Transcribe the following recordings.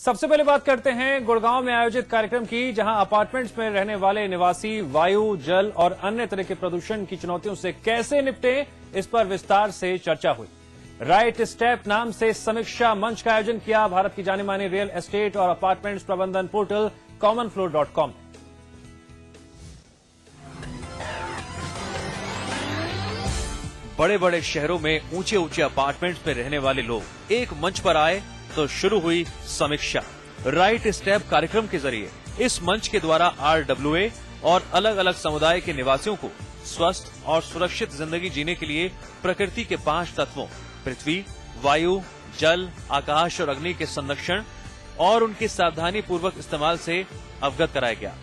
सबसे पहले बात करते हैं गुड़गांव में आयोजित कार्यक्रम की, जहां अपार्टमेंट्स में रहने वाले निवासी वायु, जल और अन्य तरह के प्रदूषण की चुनौतियों से कैसे निपटें, इस पर विस्तार से चर्चा हुई। राइट स्टेप नाम से समीक्षा मंच का आयोजन किया भारत की जानी मानी रियल एस्टेट और अपार्टमेंट्स प्रबंधन पोर्टल commonfloor.com। बड़े बड़े शहरों में ऊंचे ऊंचे अपार्टमेंट्स में रहने वाले लोग एक मंच पर आए तो शुरू हुई समीक्षा। राइट स्टेप कार्यक्रम के जरिए इस मंच के द्वारा RWA और अलग अलग समुदाय के निवासियों को स्वस्थ और सुरक्षित जिंदगी जीने के लिए प्रकृति के 5 तत्वों पृथ्वी, वायु, जल, आकाश और अग्नि के संरक्षण और उनके सावधानी पूर्वक इस्तेमाल से अवगत कराया गया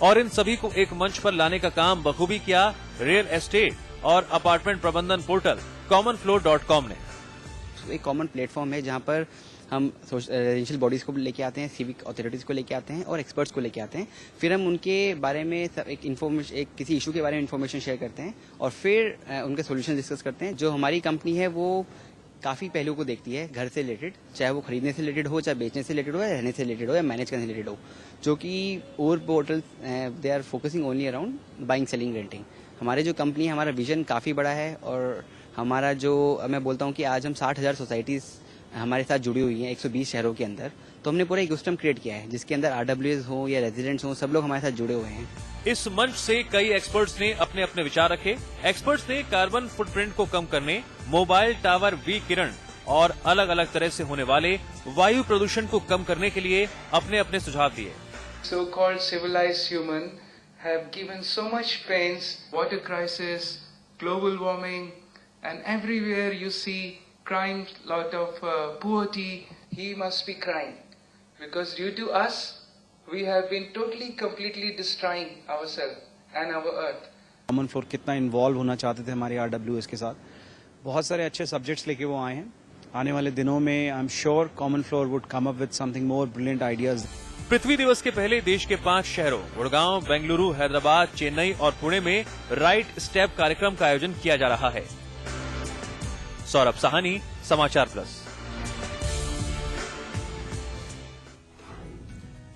और इन सभी को एक मंच पर लाने का काम बखूबी किया रियल एस्टेट और अपार्टमेंट प्रबंधन पोर्टल commonfloor.com ने। एक कॉमन प्लेटफॉर्म है जहां पर हम रेजिडेंशियल बॉडीज को लेके आते हैं, सिविक अथॉरिटीज को लेके आते हैं और एक्सपर्ट्स को लेके आते हैं। फिर हम उनके बारे में एक किसी इशू के बारे में इन्फॉर्मेशन शेयर करते हैं और फिर उनके सॉल्यूशन डिस्कस करते हैं। जो हमारी कंपनी है वो काफी पहलुओं को देखती है घर से रिलेटेड, चाहे वो खरीदने से रिलेटेड हो, चाहे बेचने से रिलेटेड हो, या रहने से रिलेटेड हो, या मैनेज करने से रिलेटेड हो, जो कि और portal they are focusing only around buying, selling, renting. हमारे जो कंपनी है, हमारा विजन काफी बड़ा है और हमारा जो मैं बोलता हूँ कि आज हम 60,000 सोसाइटीज हमारे साथ जुड़ी हुई हैं 120 शहरों के अंदर। तो हमने पूरा इकोसिस्टम क्रिएट किया है जिसके अंदर RWAs हो या रेजिडेंट्स हो, सब लोग हमारे साथ जुड़े हुए हैं। इस मंच से कई एक्सपर्ट्स ने अपने अपने विचार रखे। एक्सपर्ट्स ने कार्बन फुटप्रिंट को कम करने, मोबाइल टावर विकिरण और अलग अलग तरह से होने वाले वायु प्रदूषण को कम करने के लिए अपने अपने सुझाव दिए। So-called civilized human have given so much pains, water crisis, global warming, and everywhere you see crime, lot of poverty. He must be crying because due to us, we have been totally, completely destroying ourselves and our earth. Common floor कितना involve होना चाहते थे हमारे RWAs के साथ, बहुत सारे अच्छे सब्जेक्ट्स लेके वो आए हैं। आने वाले दिनों में I am sure common floor would come up with something more brilliant ideas. पृथ्वी दिवस के पहले देश के 5 शहरों गुड़गांव, बेंगलुरु, हैदराबाद, चेन्नई और पुणे में राइट स्टेप कार्यक्रम का आयोजन किया जा रहा है। सौरभ साहनी, समाचार प्लस।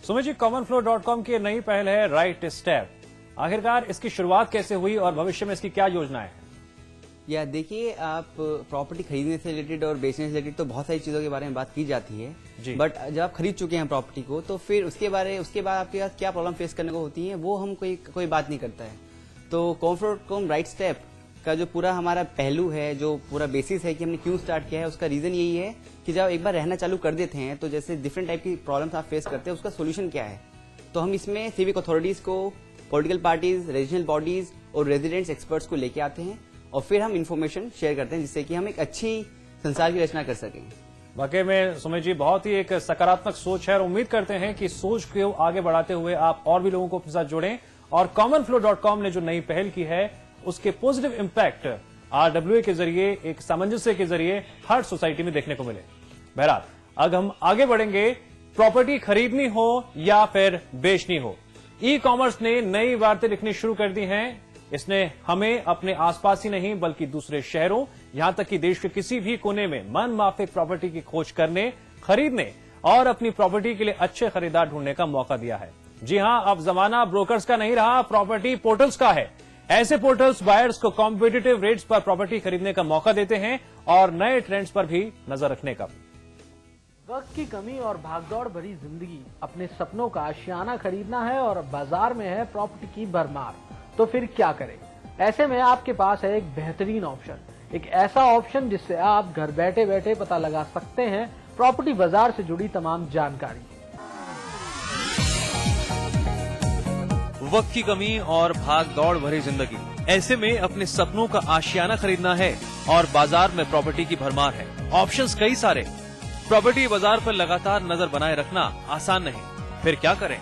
सुमित जी, commonfloor.com की नई पहल है राइट स्टेप। आखिरकार इसकी शुरुआत कैसे हुई और भविष्य में इसकी क्या योजना है? या देखिए, आप प्रॉपर्टी खरीदने से रिलेटेड और बेचने से रिलेटेड तो बहुत सारी चीजों के बारे में बात की जाती है, बट जब आप खरीद चुके हैं प्रॉपर्टी को तो फिर उसके बाद आपके पास क्या प्रॉब्लम फेस करने को होती है वो हम कोई बात नहीं करता है। तो commonfloor.com राइट स्टेप का जो पूरा हमारा पहलू है, जो पूरा बेसिस है कि हमने क्यों स्टार्ट किया है, उसका रीजन यही है कि जब एक बार रहना चालू कर देते हैं तो जैसे डिफरेंट टाइप की प्रॉब्लम्स आप फेस करते हैं, उसका सोल्यूशन क्या है। तो हम इसमें सिविक अथॉरिटीज को, पॉलिटिकल पार्टीज, रेजिडेंशियल बॉडीज और रेजिडेंट्स एक्सपर्ट्स को लेके आते हैं और फिर हम इन्फॉर्मेशन शेयर करते हैं जिससे कि हम एक अच्छी संसार की रचना कर सकें। वाकई में सुमित जी, बहुत ही एक सकारात्मक सोच है और उम्मीद करते हैं कि सोच को आगे बढ़ाते हुए आप और भी लोगों को अपने साथ जोड़ें और commonfloor.com ने जो नई पहल की है उसके पॉजिटिव इंपैक्ट RWA के जरिए, एक सामंजस्य के जरिए हर सोसाइटी में देखने को मिले। बहरहाल, अब हम आगे बढ़ेंगे। प्रॉपर्टी खरीदनी हो या फिर बेचनी हो, ई-कॉमर्स ने नई वार्तें लिखनी शुरू कर दी हैं। इसने हमें अपने आसपास ही नहीं बल्कि दूसरे शहरों, यहां तक कि देश के किसी भी कोने में मन माफिक प्रॉपर्टी की खोज करने, खरीदने और अपनी प्रॉपर्टी के लिए अच्छे खरीदार ढूंढने का मौका दिया है। जी हां, अब जमाना ब्रोकर्स का नहीं रहा, प्रॉपर्टी पोर्टल्स का है। ऐसे पोर्टल्स बायर्स को कॉम्पिटिटिव रेट्स पर प्रॉपर्टी खरीदने का मौका देते हैं और नए ट्रेंड्स पर भी नजर रखने का। वक्त की कमी और भागदौड़ भरी जिंदगी, अपने सपनों का आशियाना खरीदना है और बाजार में है प्रॉपर्टी की भरमार, तो फिर क्या करें? ऐसे में आपके पास है एक बेहतरीन ऑप्शन, एक ऐसा ऑप्शन जिससे आप घर बैठे बैठे पता लगा सकते हैं प्रॉपर्टी बाजार से जुड़ी तमाम जानकारी। वक्त की कमी और भाग दौड़ भरी जिंदगी, ऐसे में अपने सपनों का आशियाना खरीदना है और बाजार में प्रॉपर्टी की भरमार है। ऑप्शंस कई सारे, प्रॉपर्टी बाजार पर लगातार नजर बनाए रखना आसान नहीं, फिर क्या करें?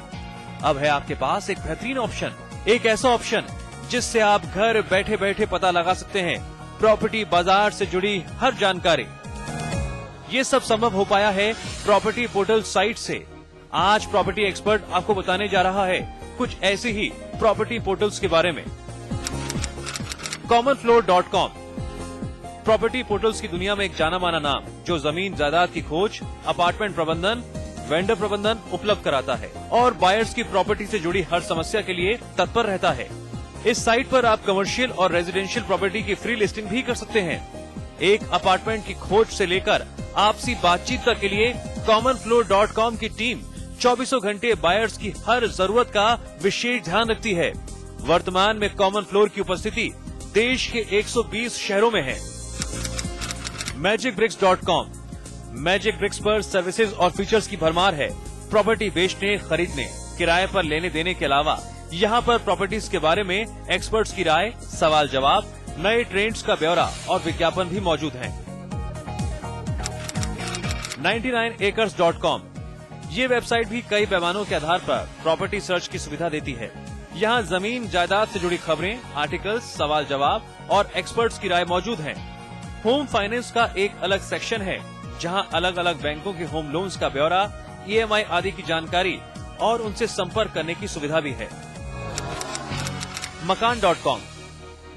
अब है आपके पास एक बेहतरीन ऑप्शन, एक ऐसा ऑप्शन जिससे आप घर बैठे बैठे पता लगा सकते हैं प्रॉपर्टी बाजार से जुड़ी हर जानकारी। ये सब संभव हो पाया है प्रॉपर्टी पोर्टल साइट से। आज प्रॉपर्टी एक्सपर्ट आपको बताने जा रहा है कुछ ऐसे ही प्रॉपर्टी पोर्टल्स के बारे में। commonfloor.com प्रॉपर्टी पोर्टल्स की दुनिया में एक जाना माना नाम, जो जमीन जायदाद की खोज, अपार्टमेंट प्रबंधन, वेंडर प्रबंधन उपलब्ध कराता है और बायर्स की प्रॉपर्टी से जुड़ी हर समस्या के लिए तत्पर रहता है। इस साइट पर आप कमर्शियल और रेजिडेंशियल प्रॉपर्टी की फ्री लिस्टिंग भी कर सकते हैं। एक अपार्टमेंट की खोज से लेकर आपसी बातचीत तक के लिए commonfloor.com की टीम 24 घंटे बायर्स की हर जरूरत का विशेष ध्यान रखती है। वर्तमान में कॉमन फ्लोर की उपस्थिति देश के 120 शहरों में है। magicbricks.com मैजिक ब्रिक्स पर सर्विसेज और फीचर्स की भरमार है। प्रॉपर्टी बेचने, खरीदने, किराए पर लेने देने के अलावा यहाँ पर प्रॉपर्टीज के बारे में एक्सपर्ट्स की राय, सवाल जवाब, नए ट्रेंड्स का ब्यौरा और विज्ञापन भी मौजूद हैं। 99acres.com ये वेबसाइट भी कई पैमानों के आधार पर प्रॉपर्टी सर्च की सुविधा देती है। यहाँ जमीन जायदाद से जुड़ी खबरें, आर्टिकल्स, सवाल जवाब और एक्सपर्ट्स की राय मौजूद हैं। होम फाइनेंस का एक अलग सेक्शन है जहाँ अलग अलग बैंकों के होम लोन्स का ब्यौरा, EMI आदि की जानकारी और उनसे संपर्क करने की सुविधा भी है। मकान.com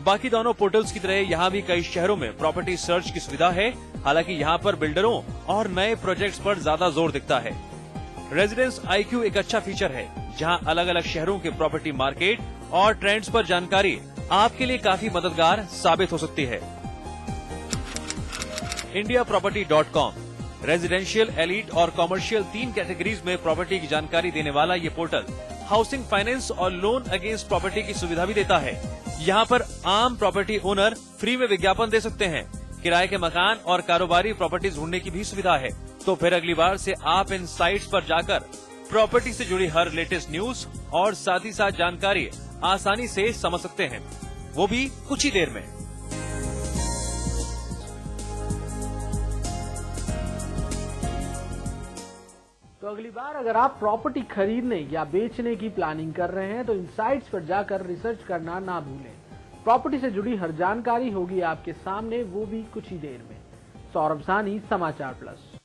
बाकी दोनों पोर्टल्स की तरह यहाँ भी कई शहरों में प्रॉपर्टी सर्च की सुविधा है। हालांकि यहाँ पर बिल्डरों और नए प्रोजेक्ट्स पर ज्यादा जोर दिखता है। रेजिडेंस IQ एक अच्छा फीचर है जहाँ अलग अलग शहरों के प्रॉपर्टी मार्केट और ट्रेंड्स पर जानकारी आपके लिए काफी मददगार साबित हो सकती है। indiaproperty.com रेजिडेंशियल, एलीट और कॉमर्शियल 3 कैटेगरीज में प्रॉपर्टी की जानकारी देने वाला ये पोर्टल हाउसिंग फाइनेंस और लोन अगेंस्ट प्रॉपर्टी की सुविधा भी देता है। यहाँ पर आम प्रॉपर्टी ओनर फ्री में विज्ञापन दे सकते हैं। किराए के मकान और कारोबारी प्रॉपर्टी ढूंढने की भी सुविधा है। तो फिर अगली बार से आप इन साइट्स पर जाकर प्रॉपर्टी से जुड़ी हर लेटेस्ट न्यूज और साथ ही साथ जानकारी आसानी से समझ सकते हैं, वो भी कुछ ही देर में। तो अगली बार अगर आप प्रॉपर्टी खरीदने या बेचने की प्लानिंग कर रहे हैं तो इन साइट्स पर जाकर रिसर्च करना ना भूलें। प्रॉपर्टी से जुड़ी हर जानकारी होगी आपके सामने, वो भी कुछ ही देर में। सौरभ सानी, समाचार प्लस।